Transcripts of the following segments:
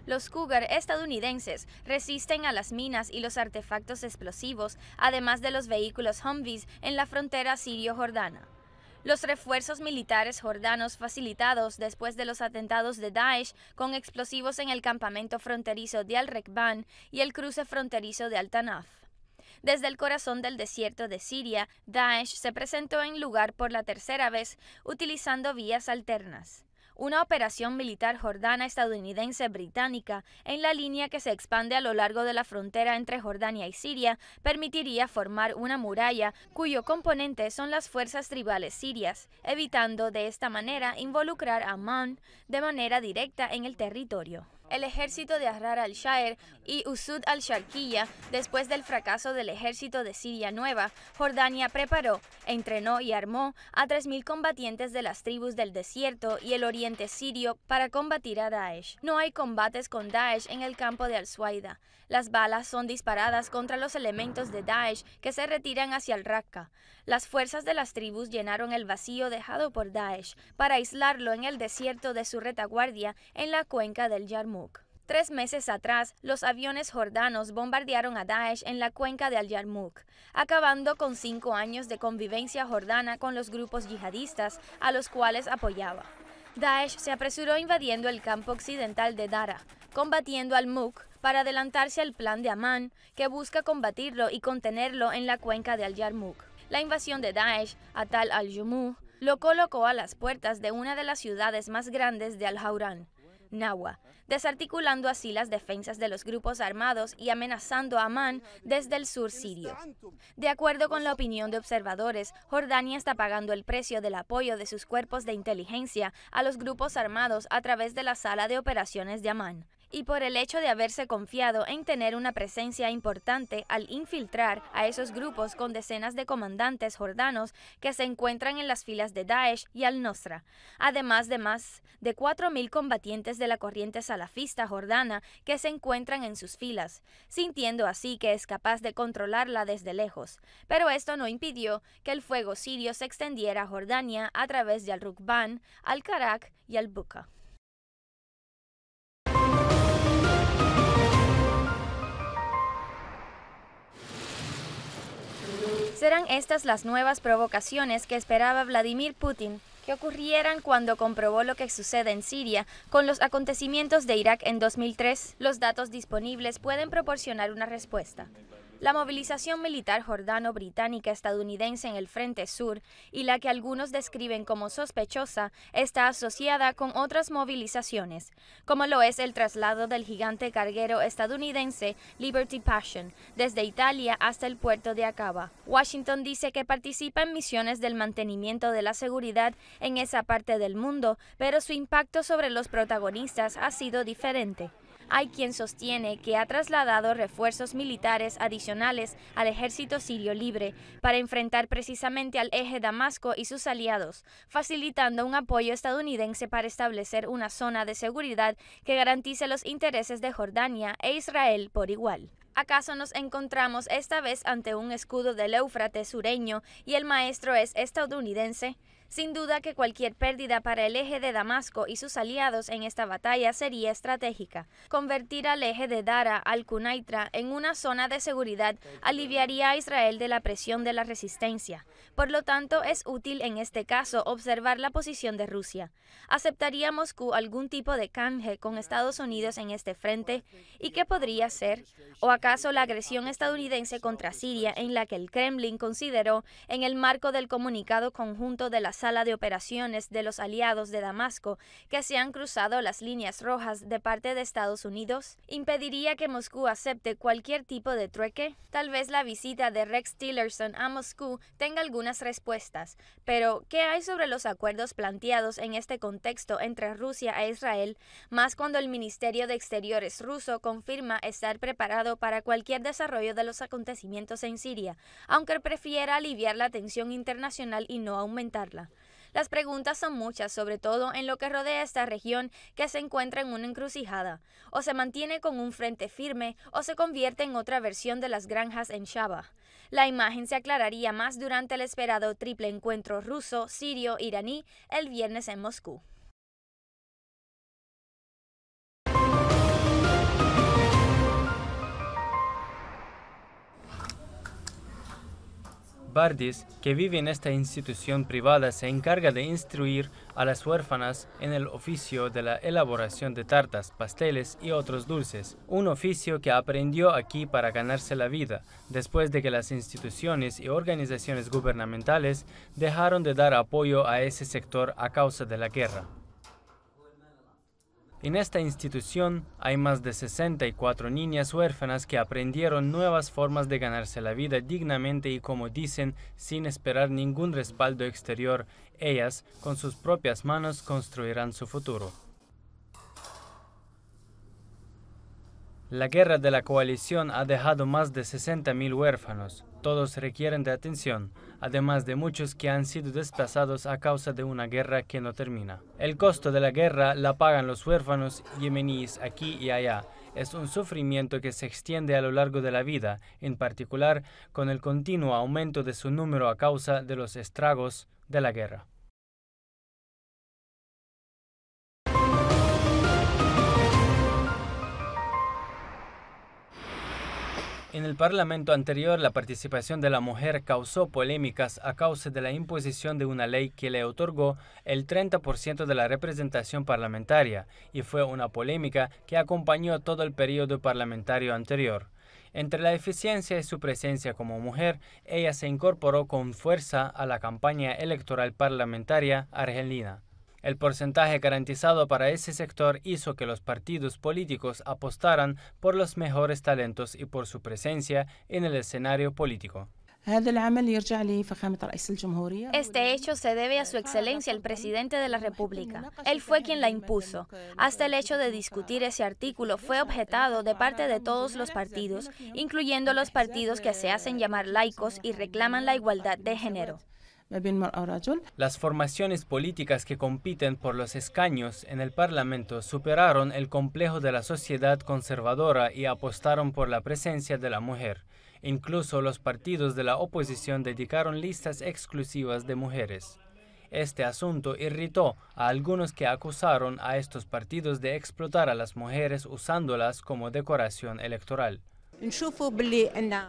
Los Cougar estadounidenses resisten a las minas y los artefactos explosivos, además de los vehículos Humvees en la frontera sirio-jordana. Los refuerzos militares jordanos facilitados después de los atentados de Daesh con explosivos en el campamento fronterizo de Al-Rekban y el cruce fronterizo de Al-Tanaf. Desde el corazón del desierto de Siria, Daesh se presentó en lugar por la tercera vez utilizando vías alternas. Una operación militar jordana estadounidense británica en la línea que se expande a lo largo de la frontera entre Jordania y Siria permitiría formar una muralla cuyo componente son las fuerzas tribales sirias, evitando de esta manera involucrar a Amán de manera directa en el territorio. El ejército de Ahrar al-Shaer y Usud al-Sharqiya, después del fracaso del ejército de Siria Nueva, Jordania preparó, entrenó y armó a 3.000 combatientes de las tribus del desierto y el oriente sirio para combatir a Daesh. No hay combates con Daesh en el campo de Al-Suaida. Las balas son disparadas contra los elementos de Daesh que se retiran hacia el Raqqa. Las fuerzas de las tribus llenaron el vacío dejado por Daesh para aislarlo en el desierto de su retaguardia en la cuenca del Yarmouk. 3 meses atrás, los aviones jordanos bombardearon a Daesh en la cuenca de Al-Yarmouk, acabando con 5 años de convivencia jordana con los grupos yihadistas a los cuales apoyaba. Daesh se apresuró invadiendo el campo occidental de Dara, combatiendo al-Muk para adelantarse al plan de Amán, que busca combatirlo y contenerlo en la cuenca de Al-Yarmouk. La invasión de Daesh a Tal al-Jumuh lo colocó a las puertas de una de las ciudades más grandes de Al-Hauran, Nawa, desarticulando así las defensas de los grupos armados y amenazando a Amán desde el sur sirio. De acuerdo con la opinión de observadores, Jordania está pagando el precio del apoyo de sus cuerpos de inteligencia a los grupos armados a través de la sala de operaciones de Amán, y por el hecho de haberse confiado en tener una presencia importante al infiltrar a esos grupos con decenas de comandantes jordanos que se encuentran en las filas de Daesh y al-Nusra, además de más de 4.000 combatientes de la corriente salafista jordana que se encuentran en sus filas, sintiendo así que es capaz de controlarla desde lejos. Pero esto no impidió que el fuego sirio se extendiera a Jordania a través de Al-Rukban, Al-Karak y Al-Buqa. Serán estas las nuevas provocaciones que esperaba Vladimir Putin que ocurrieran cuando comprobó lo que sucede en Siria con los acontecimientos de Irak en 2003. Los datos disponibles pueden proporcionar una respuesta. La movilización militar jordano-británica estadounidense en el Frente Sur, y la que algunos describen como sospechosa, está asociada con otras movilizaciones, como lo es el traslado del gigante carguero estadounidense Liberty Passion desde Italia hasta el puerto de Aqaba. Washington dice que participa en misiones del mantenimiento de la seguridad en esa parte del mundo, pero su impacto sobre los protagonistas ha sido diferente. Hay quien sostiene que ha trasladado refuerzos militares adicionales al ejército sirio libre para enfrentar precisamente al eje Damasco y sus aliados, facilitando un apoyo estadounidense para establecer una zona de seguridad que garantice los intereses de Jordania e Israel por igual. ¿Acaso nos encontramos esta vez ante un escudo del Éufrates sureño y el maestro es estadounidense? Sin duda que cualquier pérdida para el eje de Damasco y sus aliados en esta batalla sería estratégica. Convertir al eje de Dara al-Quneitra en una zona de seguridad aliviaría a Israel de la presión de la resistencia. Por lo tanto, es útil en este caso observar la posición de Rusia. ¿Aceptaría Moscú algún tipo de canje con Estados Unidos en este frente? ¿Y qué podría ser? ¿O acaso la agresión estadounidense contra Siria, en la que el Kremlin consideró, en el marco del comunicado conjunto de la Sala de Operaciones de los aliados de Damasco, que se han cruzado las líneas rojas de parte de Estados Unidos, impediría que Moscú acepte cualquier tipo de trueque? Tal vez la visita de Rex Tillerson a Moscú tenga algunas respuestas, pero ¿qué hay sobre los acuerdos planteados en este contexto entre Rusia e Israel, más cuando el Ministerio de Exteriores ruso confirma estar preparado para cualquier desarrollo de los acontecimientos en Siria, aunque prefiera aliviar la tensión internacional y no aumentarla? Las preguntas son muchas, sobre todo en lo que rodea esta región que se encuentra en una encrucijada. O se mantiene con un frente firme o se convierte en otra versión de las granjas en Shaba. La imagen se aclararía más durante el esperado triple encuentro ruso-sirio-iraní el viernes en Moscú. Bardis, que vive en esta institución privada, se encarga de instruir a las huérfanas en el oficio de la elaboración de tartas, pasteles y otros dulces, un oficio que aprendió aquí para ganarse la vida, después de que las instituciones y organizaciones gubernamentales dejaron de dar apoyo a ese sector a causa de la guerra. En esta institución hay más de 64 niñas huérfanas que aprendieron nuevas formas de ganarse la vida dignamente y, como dicen, sin esperar ningún respaldo exterior. Ellas, con sus propias manos, construirán su futuro. La guerra de la coalición ha dejado más de 60.000 huérfanos. Todos requieren de atención, además de muchos que han sido desplazados a causa de una guerra que no termina. El costo de la guerra la pagan los huérfanos yemeníes aquí y allá. Es un sufrimiento que se extiende a lo largo de la vida, en particular con el continuo aumento de su número a causa de los estragos de la guerra. En el Parlamento anterior, la participación de la mujer causó polémicas a causa de la imposición de una ley que le otorgó el 30% de la representación parlamentaria, y fue una polémica que acompañó todo el periodo parlamentario anterior. Entre la eficiencia y su presencia como mujer, ella se incorporó con fuerza a la campaña electoral parlamentaria argelina. El porcentaje garantizado para ese sector hizo que los partidos políticos apostaran por los mejores talentos y por su presencia en el escenario político. Este hecho se debe a su excelencia el presidente de la República. Él fue quien la impuso. Hasta el hecho de discutir ese artículo fue objetado de parte de todos los partidos, incluyendo los partidos que se hacen llamar laicos y reclaman la igualdad de género. Las formaciones políticas que compiten por los escaños en el Parlamento superaron el complejo de la sociedad conservadora y apostaron por la presencia de la mujer. Incluso los partidos de la oposición dedicaron listas exclusivas de mujeres. Este asunto irritó a algunos que acusaron a estos partidos de explotar a las mujeres usándolas como decoración electoral.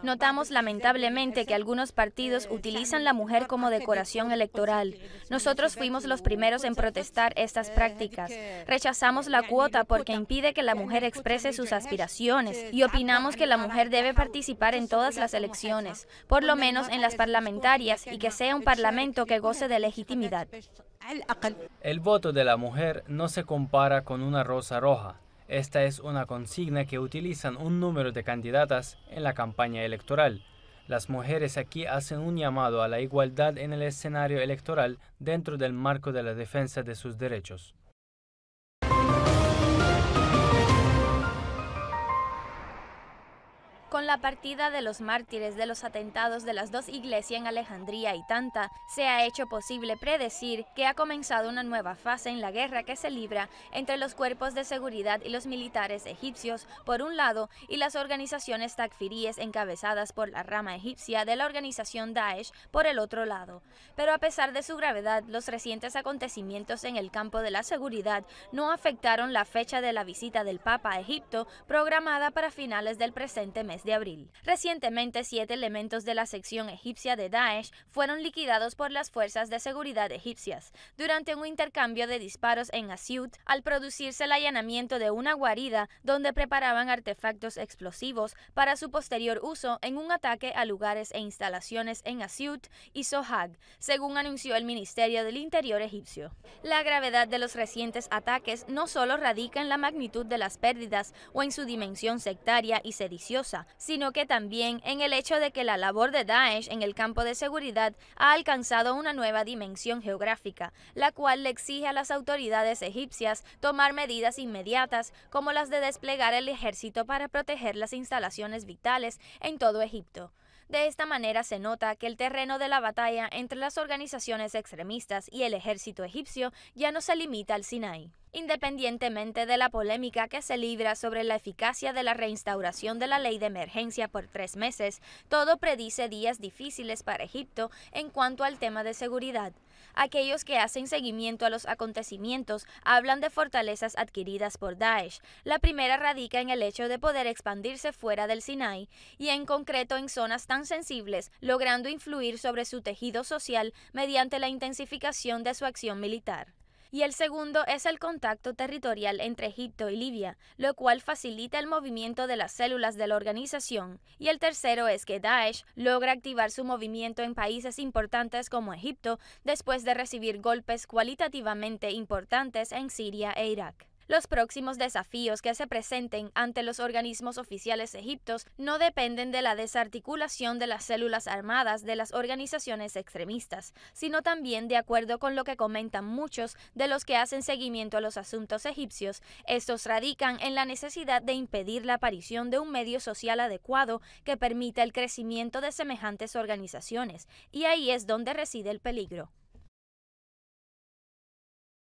Notamos lamentablemente que algunos partidos utilizan la mujer como decoración electoral. Nosotros fuimos los primeros en protestar estas prácticas. Rechazamos la cuota porque impide que la mujer exprese sus aspiraciones y opinamos que la mujer debe participar en todas las elecciones, por lo menos en las parlamentarias, y que sea un parlamento que goce de legitimidad. El voto de la mujer no se compara con una rosa roja. Esta es una consigna que utilizan un número de candidatas en la campaña electoral. Las mujeres aquí hacen un llamado a la igualdad en el escenario electoral dentro del marco de la defensa de sus derechos. Con la partida de los mártires de los atentados de las dos iglesias en Alejandría y Tanta, se ha hecho posible predecir que ha comenzado una nueva fase en la guerra que se libra entre los cuerpos de seguridad y los militares egipcios, por un lado, y las organizaciones takfiríes encabezadas por la rama egipcia de la organización Daesh, por el otro lado. Pero a pesar de su gravedad, los recientes acontecimientos en el campo de la seguridad no afectaron la fecha de la visita del Papa a Egipto, programada para finales del presente mes de abril. Recientemente, 7 elementos de la sección egipcia de Daesh fueron liquidados por las fuerzas de seguridad egipcias durante un intercambio de disparos en Asiut, al producirse el allanamiento de una guarida donde preparaban artefactos explosivos para su posterior uso en un ataque a lugares e instalaciones en Asiut y Sohag, según anunció el Ministerio del Interior egipcio. La gravedad de los recientes ataques no solo radica en la magnitud de las pérdidas o en su dimensión sectaria y sediciosa, sino que también en el hecho de que la labor de Daesh en el campo de seguridad ha alcanzado una nueva dimensión geográfica, la cual le exige a las autoridades egipcias tomar medidas inmediatas, como las de desplegar el ejército para proteger las instalaciones vitales en todo Egipto. De esta manera se nota que el terreno de la batalla entre las organizaciones extremistas y el ejército egipcio ya no se limita al Sinaí. Independientemente de la polémica que se libra sobre la eficacia de la reinstauración de la ley de emergencia por 3 meses, todo predice días difíciles para Egipto en cuanto al tema de seguridad. aquellos que hacen seguimiento a los acontecimientos hablan de fortalezas adquiridas por Daesh. La primera radica en el hecho de poder expandirse fuera del Sinai y en concreto en zonas tan sensibles, logrando influir sobre su tejido social mediante la intensificación de su acción militar. Y el segundo es el contacto territorial entre Egipto y Libia, lo cual facilita el movimiento de las células de la organización. Y el tercero es que Daesh logra activar su movimiento en países importantes como Egipto después de recibir golpes cualitativamente importantes en Siria e Irak. Los próximos desafíos que se presenten ante los organismos oficiales egipcios no dependen de la desarticulación de las células armadas de las organizaciones extremistas, sino también, de acuerdo con lo que comentan muchos de los que hacen seguimiento a los asuntos egipcios, estos radican en la necesidad de impedir la aparición de un medio social adecuado que permita el crecimiento de semejantes organizaciones, y ahí es donde reside el peligro.